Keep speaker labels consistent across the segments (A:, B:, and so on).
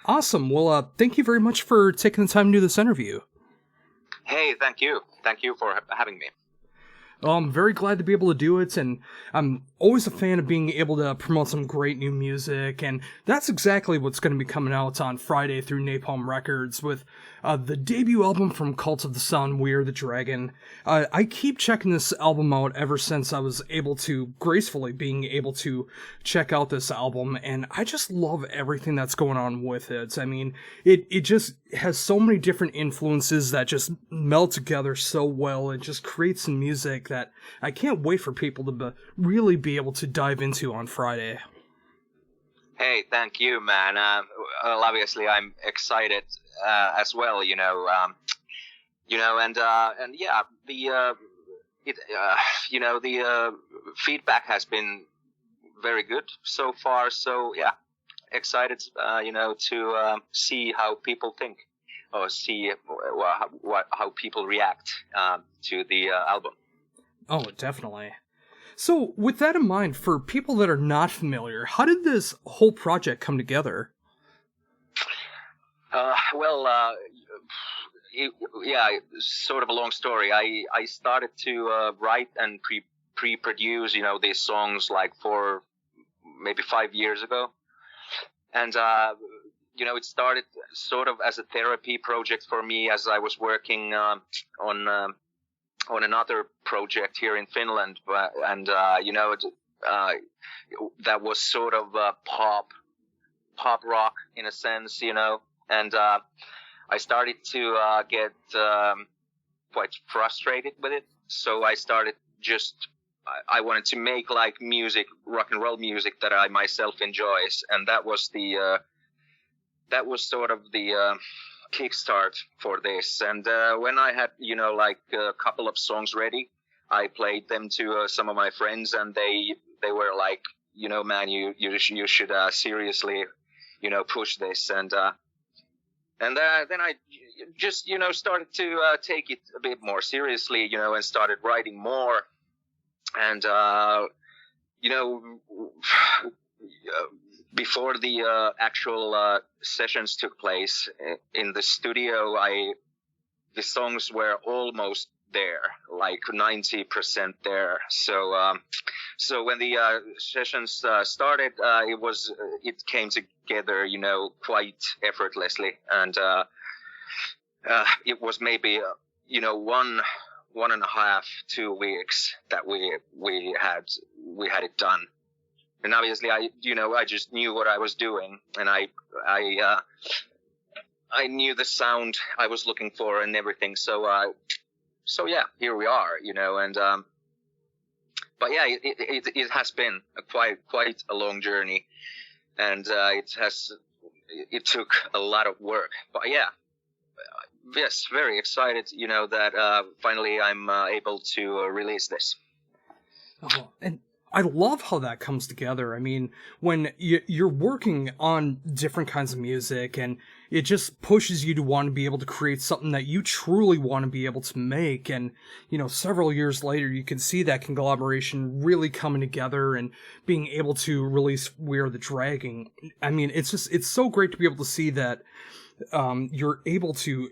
A: Awesome. Well, thank you very much for taking the time to do this interview.
B: Hey, thank you. Thank you for having me.
A: I'm very glad to be able to do it, and I'm always a fan of being able to promote some great new music, and that's exactly what's going to be coming out on Friday through Napalm Records with the debut album from Cult of the Sun, We Are the Dragon. I keep checking this album out ever since I was able to, gracefully being able to check out this album, and I just love everything that's going on with it. I mean, it just has so many different influences that just meld together so well. It just creates some music that I can't wait for people to really be able to dive into on Friday.
B: Hey, thank you, man. Well, obviously, I'm excited as well. And yeah, the feedback has been very good so far. So yeah, excited, to see how people think or see how people react to the album.
A: Oh, definitely. So, with that in mind, for people that are not familiar, how did this whole project come together?
B: Sort of a long story. I started to write and pre-produce, these songs like for maybe 5 years ago. And, it started sort of as a therapy project for me as I was working on another project here in Finland, that was sort of pop rock in a sense, and I started to get quite frustrated with it. So I started I wanted to make like music, rock and roll music that I myself enjoys, and that was sort of the kickstart for this. And when I had a couple of songs ready, I played them to some of my friends, and they were like, man, you should seriously push this. And then I just started to take it a bit more seriously, and started writing more. And before the actual sessions took place in the studio, the songs were almost there, like 90% there. So when the sessions started, it came together, quite effortlessly, and it was maybe 1.5, 2 weeks that we had it done. And obviously, I just knew what I was doing, and I knew the sound I was looking for and everything. So yeah, here we are, and but yeah, it has been quite a long journey, and it took a lot of work. But yeah, yes, very excited, that finally I'm able to release this.
A: Oh, and I love how that comes together. I mean, when you're working on different kinds of music, and it just pushes you to want to be able to create something that you truly want to be able to make. And, several years later, you can see that conglomeration really coming together and being able to release We Are the Dragon. I mean, it's so great to be able to see that you're able to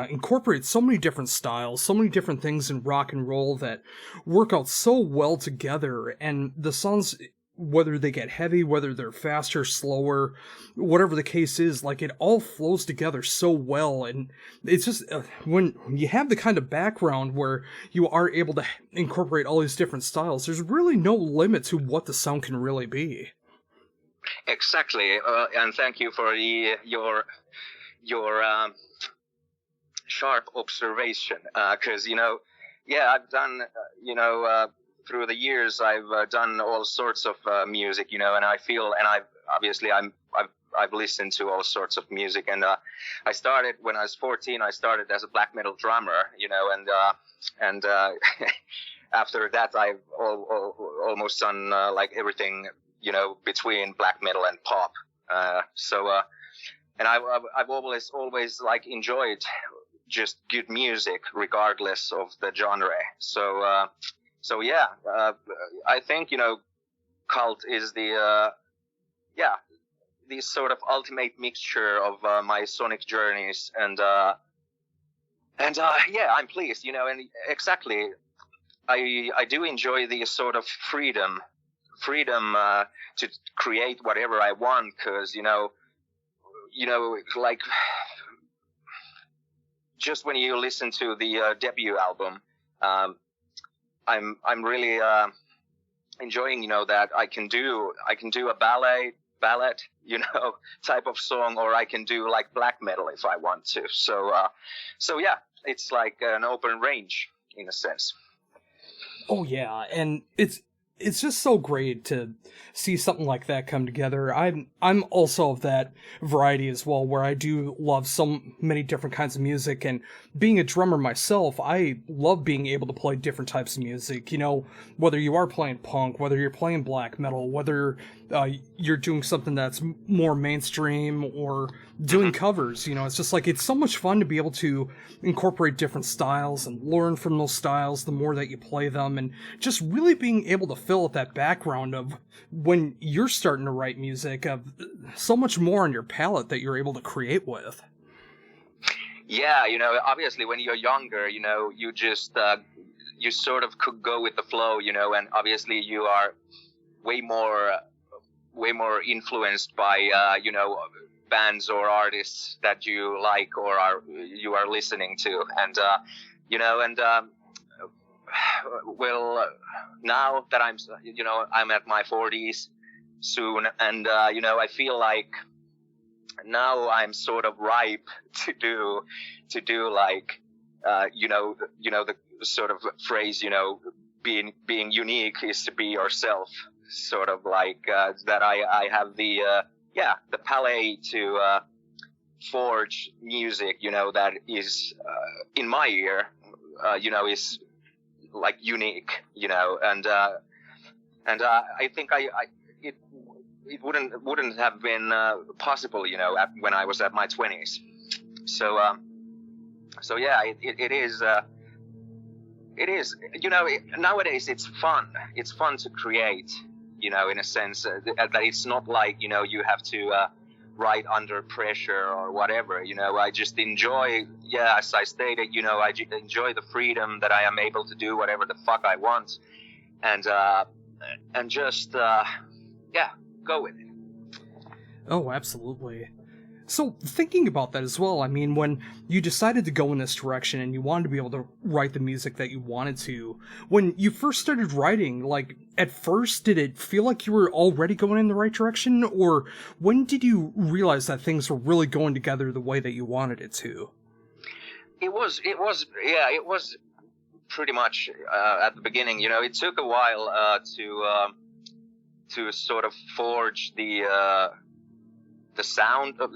A: incorporate so many different styles, so many different things in rock and roll that work out so well together. And the songs, whether they get heavy, whether they're faster, slower, whatever the case is, like, it all flows together so well. And it's just when you have the kind of background where you are able to incorporate all these different styles, there's really no limit to what the sound can really be.
B: Exactly, and thank you for your sharp observation. Because I've done through the years I've done all sorts of music, and I feel, and I've listened to all sorts of music, and I started when I was 14. I started as a black metal drummer, and after that I've almost done like everything, between black metal and pop. And I've always like enjoyed just good music regardless of the genre. So yeah, I think, Cult is this sort of ultimate mixture of my sonic journeys, and yeah, I'm pleased, and exactly, I do enjoy the sort of freedom to create whatever I want, because like, just when you listen to the debut album, I'm really enjoying, that I can do a ballad, type of song, or I can do like black metal if I want to. So yeah, it's like an open range in a sense.
A: Oh yeah, and it's just so great to see something like that come together. I'm also of that variety as well, where I do love so many different kinds of music, and being a drummer myself, I love being able to play different types of music. Whether you are playing punk, whether you're playing black metal, whether you're doing something that's more mainstream or doing covers. It's just like, it's so much fun to be able to incorporate different styles and learn from those styles the more that you play them, and just really being able to fill up that background of when you're starting to write music, of so much more on your palette that you're able to create with.
B: Yeah, obviously when you're younger, you just you sort of could go with the flow, and obviously you are way more influenced by bands or artists that you like or you are listening to, and well, now that I'm at my 40s soon, and I feel like now I'm sort of ripe to do like the sort of phrase, being unique is to be yourself, sort of like that I have the palette to forge music, that is in my ear, is like unique, and I think it wouldn't have been possible, when I was at my 20s. So yeah, it is. It is, nowadays it's fun. It's fun to create, in a sense that it's not like, you have to write under pressure or whatever. I just enjoy, as I stated, I enjoy the freedom that I am able to do whatever the fuck I want, and just go with it.
A: Oh, absolutely. So, thinking about that as well, I mean, when you decided to go in this direction and you wanted to be able to write the music that you wanted to, when you first started writing, like, at first, did it feel like you were already going in the right direction? Or when did you realize that things were really going together the way that you wanted it to?
B: It was pretty much at the beginning. It took a while to sort of forge the sound of,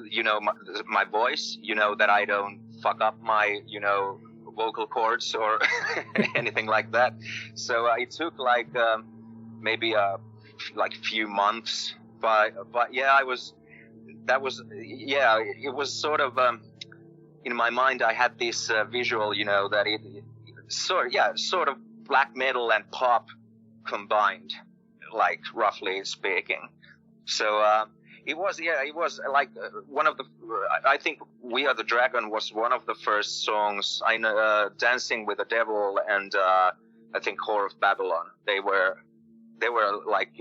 B: my voice, that I don't fuck up my, vocal cords or anything like that. So it took like maybe like few months, but yeah, it was sort of in my mind. I had this visual, that it sort of black metal and pop combined, like roughly speaking. So it was like one of the, I think We Are the Dragon was one of the first songs. I know Dancing with the Devil and I think Whore of Babylon. They were like,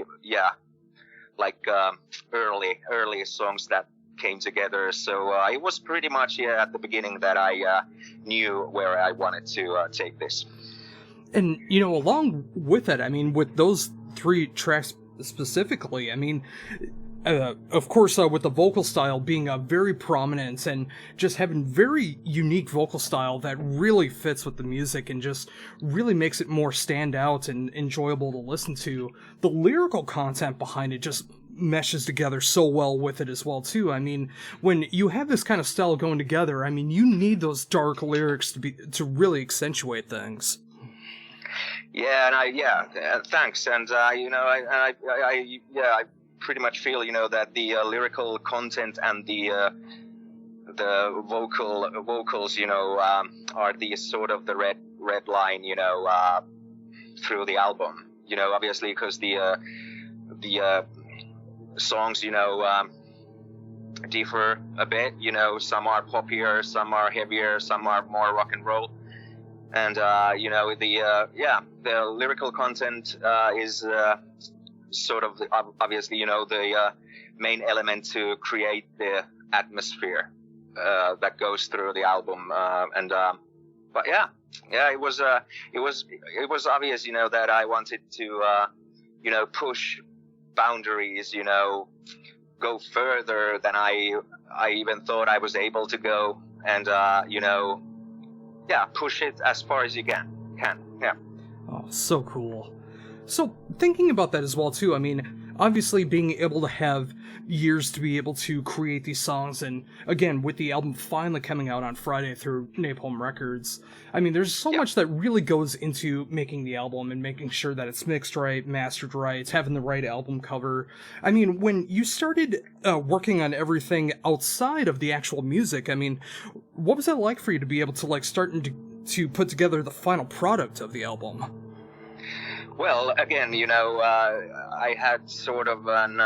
B: early songs that came together. So it was pretty much at the beginning that I knew where I wanted to take this.
A: And, along with it, I mean, with those 3 tracks specifically, I mean, of course, with the vocal style being very prominent and just having very unique vocal style that really fits with the music and just really makes it more stand out and enjoyable to listen to, the lyrical content behind it just meshes together so well with it as well, too. I mean, when you have this kind of style going together, I mean, you need those dark lyrics to really accentuate things.
B: Yeah, and thanks. And I pretty much feel, that the lyrical content and the vocals, are the sort of the red line, through the album. Obviously, because the songs, differ a bit. Some are poppier, some are heavier, some are more rock and roll. And the lyrical content is sort of obviously the main element to create the atmosphere that goes through the album. But it was obvious that I wanted to push boundaries, go further than I even thought I was able to go, and push it as far as you can. Yeah.
A: Oh, so cool. So, thinking about that as well, too, I mean, obviously being able to have years to be able to create these songs, and again, with the album finally coming out on Friday through Napalm Records, I mean, there's so much that really goes into making the album and making sure that it's mixed right, mastered right, having the right album cover. I mean, when you started working on everything outside of the actual music, I mean, what was that like for you to be able to, like, starting to put together the final product of the album?
B: Well, again, I had sort of an,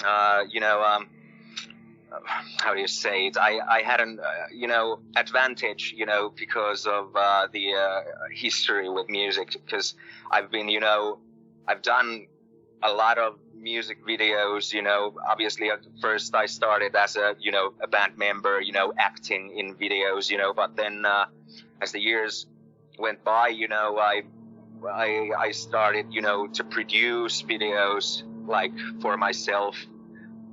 B: how do you say it? I had an, advantage, because of the history with music, because I've been, I've done a lot of music videos, obviously at first I started as a band member, acting in videos, but then as the years went by, I started, to produce videos like for myself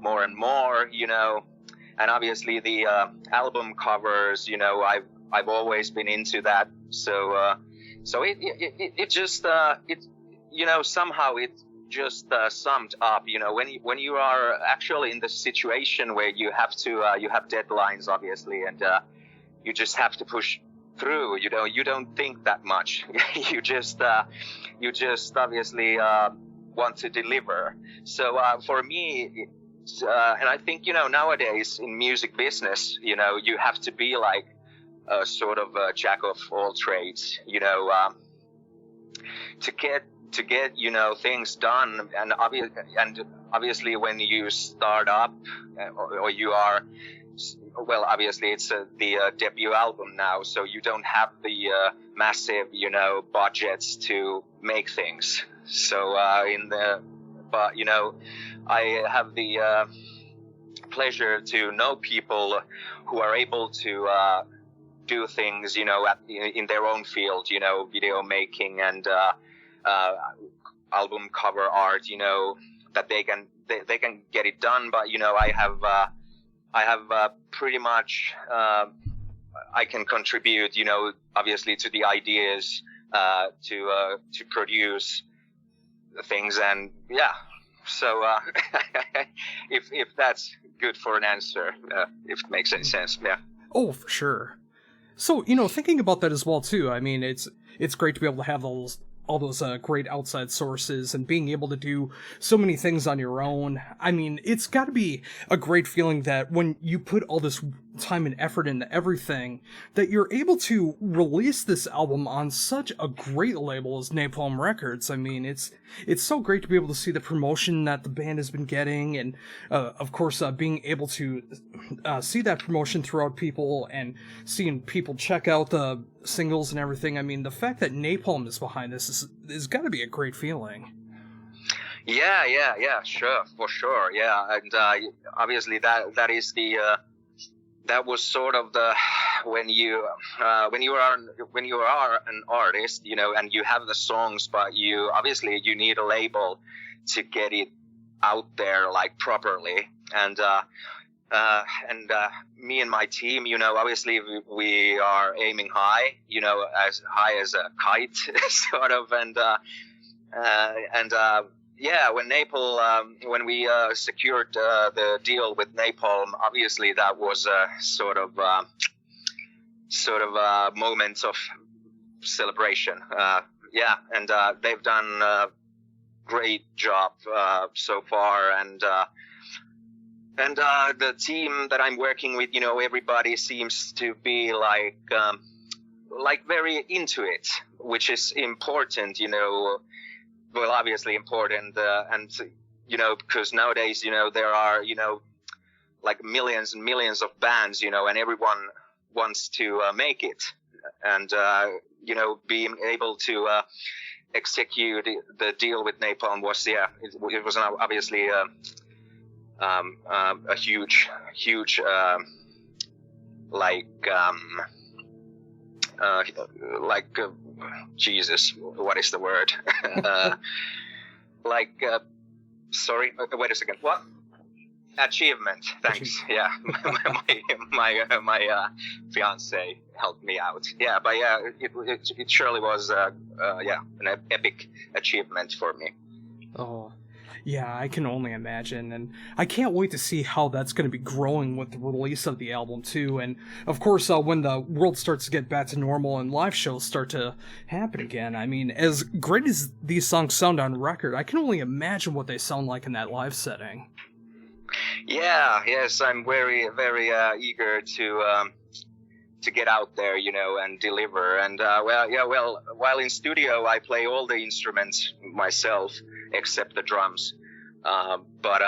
B: more and more, and obviously the album covers, I've always been into that. So it just somehow it just summed up, when you are actually in the situation where you have to you have deadlines, obviously, and you just have to push through. You don't think that much. you just obviously want to deliver. So for me, and I think nowadays in music business, you have to be like a sort of a jack of all trades, to get things done. And obviously when you start up or you are, well, obviously it's the debut album now, so you don't have the massive, budgets to make things. So but I have the pleasure to know people who are able to do things, in their own field, video making and album cover art, that they can get it done. But I have pretty much I can contribute, obviously to the ideas to produce things, and so if that's good for an answer, if it makes any sense.
A: Oh, for sure. So, thinking about that as well too, I mean, it's great to be able to have all those great outside sources and being able to do so many things on your own. I mean, it's got to be a great feeling that when you put all this time and effort into everything, that you're able to release this album on such a great label as Napalm Records. I mean, it's so great to be able to see the promotion that the band has been getting, and of course being able to see that promotion throughout people and seeing people check out the singles and everything. I mean, the fact that Napalm is behind this is got to be a great feeling.
B: Yeah, sure, for sure, yeah, and obviously that is the that was sort of the when you are an artist, and you have the songs, but you need a label to get it out there like properly, and me and my team, obviously we are aiming high, as high as a kite, sort of, and when we secured the deal with Napalm, obviously that was a sort of a moment of celebration. And they've done a great job so far, and the team that I'm working with, everybody seems to be like very into it, which is important, well, obviously important, and because nowadays, there are, like millions and millions of bands, and everyone wants to make it, and being able to execute the deal with Napalm was it was obviously a huge Jesus, what is the word? Sorry, wait a second. What? Achievement. Thanks. Yeah, my fiance helped me out. Yeah, but yeah, it surely was an epic achievement for me.
A: Oh, yeah, I can only imagine, and I can't wait to see how that's going to be growing with the release of the album too. And of course, when the world starts to get back to normal and live shows start to happen again, I mean, as great as these songs sound on record, I can only imagine what they sound like in that live setting.
B: Yeah, yes, I'm very, very eager to get out there, and deliver. And while in studio, I play all the instruments myself except the drums. But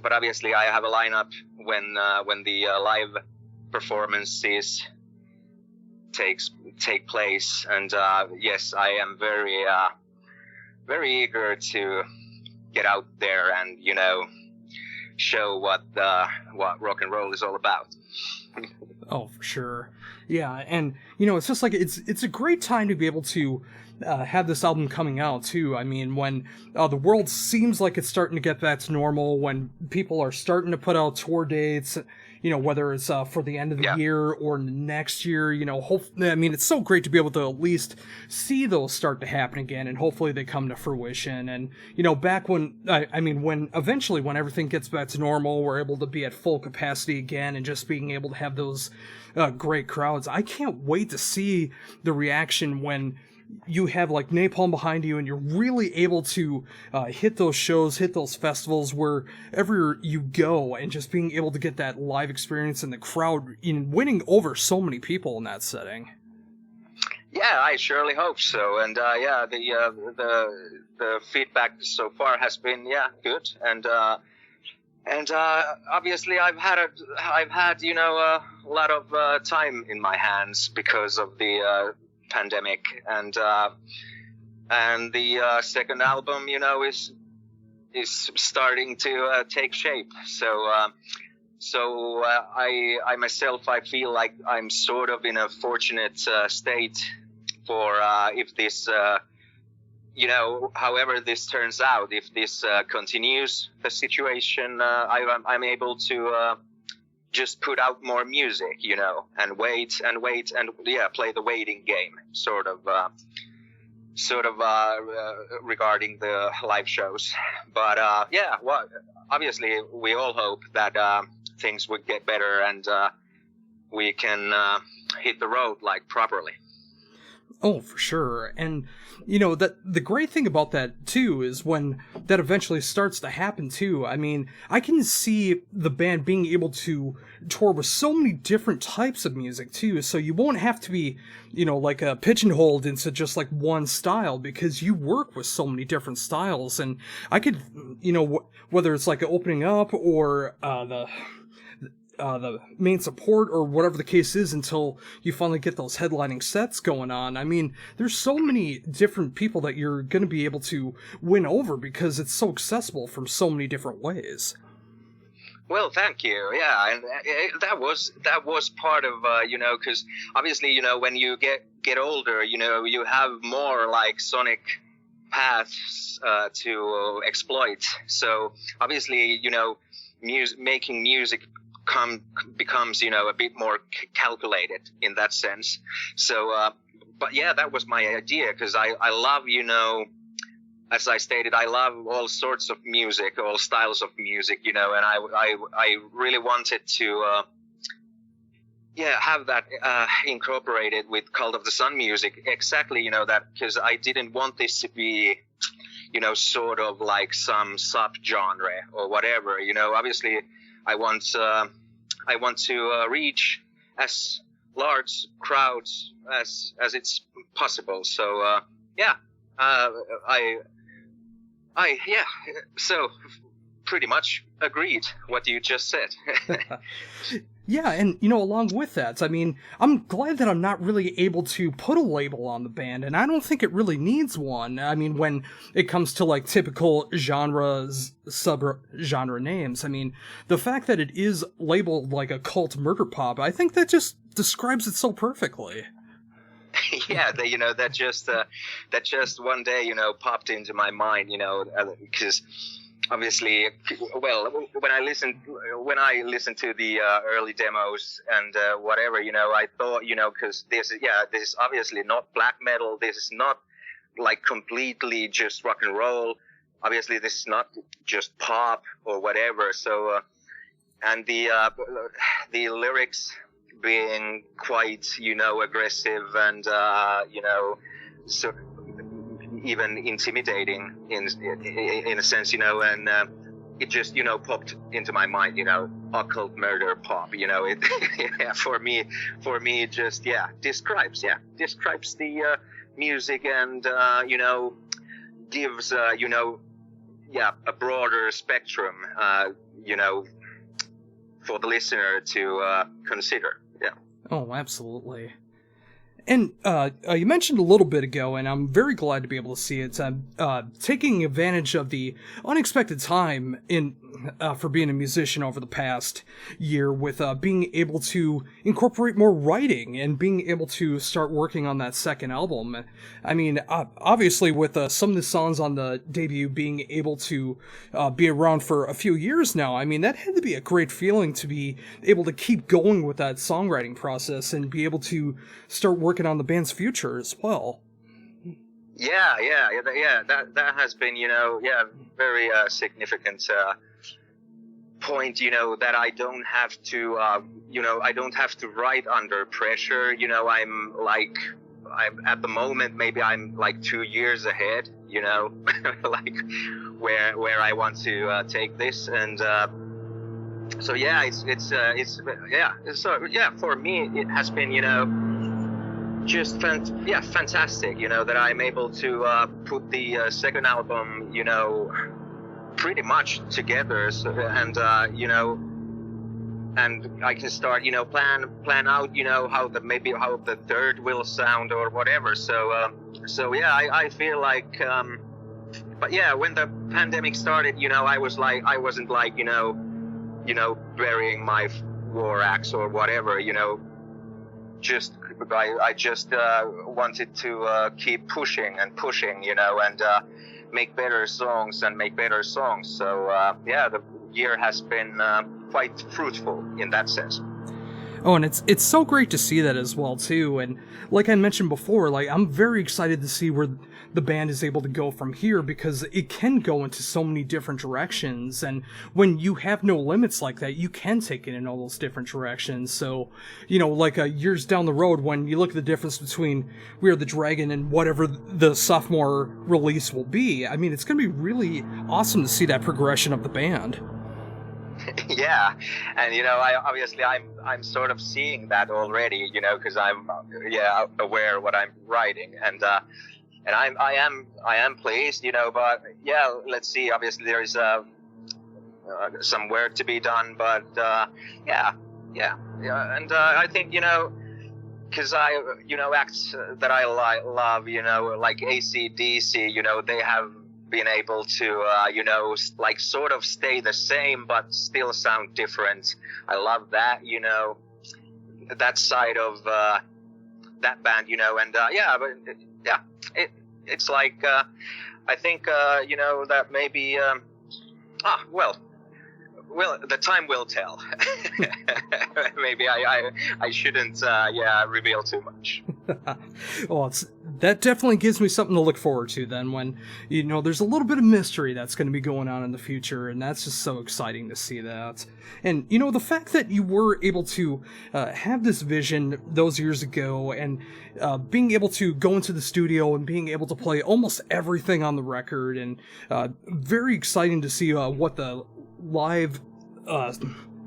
B: obviously, I have a lineup when the live performances take place. And yes, I am very very eager to get out there and show what rock and roll is all about.
A: Oh, for sure. Yeah, and it's just like it's a great time to be able to have this album coming out too. I mean, when the world seems like it's starting to get back to normal, when people are starting to put out tour dates, whether it's for the end of the year or next year, I mean, it's so great to be able to at least see those start to happen again, and hopefully they come to fruition. And, back when, when eventually when everything gets back to normal, we're able to be at full capacity again and just being able to have those great crowds. I can't wait to see the reaction when you have like Napalm behind you and you're really able to hit those shows, hit those festivals wherever you go, and just being able to get that live experience and the crowd in winning over so many people in that setting.
B: Yeah, I surely hope so. And the feedback so far has been good. And obviously I've had a lot of time in my hands because of the pandemic, and the second album is starting to take shape. So I myself, I feel like I'm sort of in a fortunate state for if this however this turns out, if this continues the situation, I'm able to just put out more music, and wait and play the waiting game, sort of regarding the live shows. But obviously we all hope that things would get better and we can hit the road like properly.
A: Oh, for sure. And, that the great thing about that, too, is when that eventually starts to happen, too. I mean, I can see the band being able to tour with so many different types of music, too. So you won't have to be, like pigeonholed into just like one style, because you work with so many different styles. And I could, whether it's like opening up or the main support or whatever the case is until you finally get those headlining sets going on. I mean, there's so many different people that you're going to be able to win over because it's so accessible from so many different ways.
B: Well, thank you. Yeah, and that was part of because obviously when you get older, you have more like sonic paths to exploit. So obviously making music becomes a bit more calculated in that sense. So but yeah, that was my idea, because I love as I stated, I love all sorts of music, all styles of music, and I really wanted to have that incorporated with Cult of the Sun music, exactly, that, because I didn't want this to be sort of like some subgenre or whatever. Obviously I want to reach as large crowds as it's possible. So so pretty much agreed what you just said.
A: Yeah, and, along with that, I mean, I'm glad that I'm not really able to put a label on the band, and I don't think it really needs one. I mean, when it comes to, like, typical genres, sub-genre names, I mean, the fact that it is labeled like a cult murder pop, I think that just describes it so perfectly.
B: Yeah, that just one day, popped into my mind, because obviously, well, when I listened to the early demos and whatever, I thought, because this is obviously not black metal. This is not like completely just rock and roll. Obviously, this is not just pop or whatever. So, and the lyrics being quite, aggressive and, so even intimidating in a sense, and it just, popped into my mind, occult murder pop, it, for me, it just, describes the music and, gives, a broader spectrum, for the listener to consider. Yeah.
A: Oh, absolutely. And you mentioned a little bit ago, and I'm very glad to be able to see it, taking advantage of the unexpected time for being a musician over the past year with being able to incorporate more writing and being able to start working on that second album. I mean, obviously with some of the songs on the debut being able to be around for a few years now, I mean, that had to be a great feeling to be able to keep going with that songwriting process and be able to start working on the band's future as well.
B: Yeah. That has been, very significant point, that I don't have to, I don't have to write under pressure. I'm at the moment, maybe I'm like 2 years ahead, like where I want to take this. And so, yeah, for me, it has been, just fantastic, that I'm able to put the second album, pretty much together, and and I can start, plan out, how the third will sound or whatever. So I feel like, but yeah, when the pandemic started, I wasn't like, burying my war axe or whatever, I just wanted to keep pushing, and make better songs. So the year has been quite fruitful in that sense.
A: Oh, and it's so great to see that as well too. And like I mentioned before, like I'm very excited to see where the band is able to go from here, because it can go into so many different directions, and when you have no limits like that, you can take it in all those different directions. So, like years down the road, when you look at the difference between We Are the Dragon and whatever the sophomore release will be, I mean, it's going to be really awesome to see that progression of the band.
B: Yeah, and I'm sort of seeing that already, because I'm aware what I'm writing, and I am pleased, but yeah, let's see. Obviously, there is some work to be done, but and I think because acts that I love, like AC/DC, they have been able to sort of stay the same but still sound different. I love that, that side of that band, and it's like I think that maybe well, the time will tell. Maybe I shouldn't reveal too much.
A: Well, that definitely gives me something to look forward to then, when there's a little bit of mystery that's going to be going on in the future, and that's just so exciting to see that. And the fact that you were able to have this vision those years ago, and being able to go into the studio and being able to play almost everything on the record, and very exciting to see what the live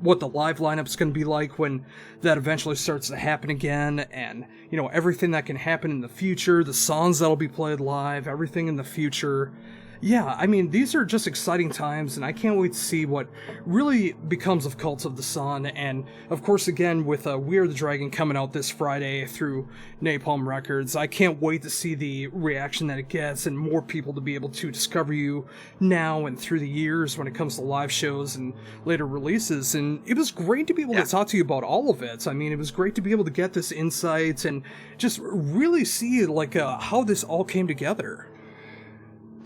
A: lineup's going to be like when that eventually starts to happen again, and everything that can happen in the future, the songs that'll be played live, everything in the future. Yeah, I mean, these are just exciting times, and I can't wait to see what really becomes of Cult of the Sun. And of course, again, with We Are the Dragon coming out this Friday through Napalm Records, I can't wait to see the reaction that it gets and more people to be able to discover you now and through the years when it comes to live shows and later releases. And it was great to be able to talk to you about all of it. I mean, it was great to be able to get this insight and just really see like how this all came together.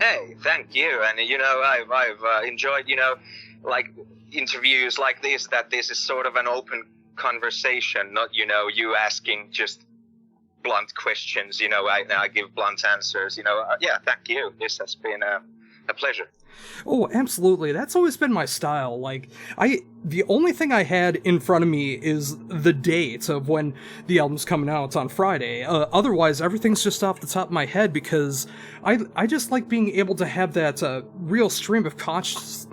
B: Hey, thank you. And I've enjoyed like interviews like this. That this is sort of an open conversation, not you asking just blunt questions. I give blunt answers. Yeah, thank you. This has been a pleasure.
A: Oh, absolutely. That's always been my style. Like, the only thing I had in front of me is the date of when the album's coming out. It's on Friday. Otherwise, everything's just off the top of my head because I just like being able to have that real stream of consciousness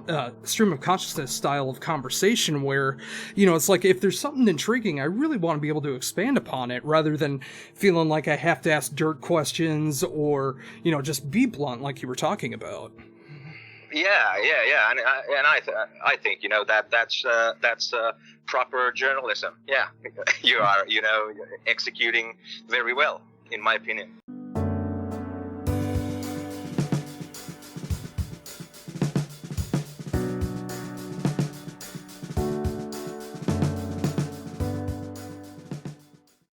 A: style of conversation where, it's like if there's something intriguing, I really want to be able to expand upon it rather than feeling like I have to ask dirt questions or, just be blunt like you were talking about.
B: Yeah, and I think that's proper journalism. Yeah, you are executing very well, in my opinion.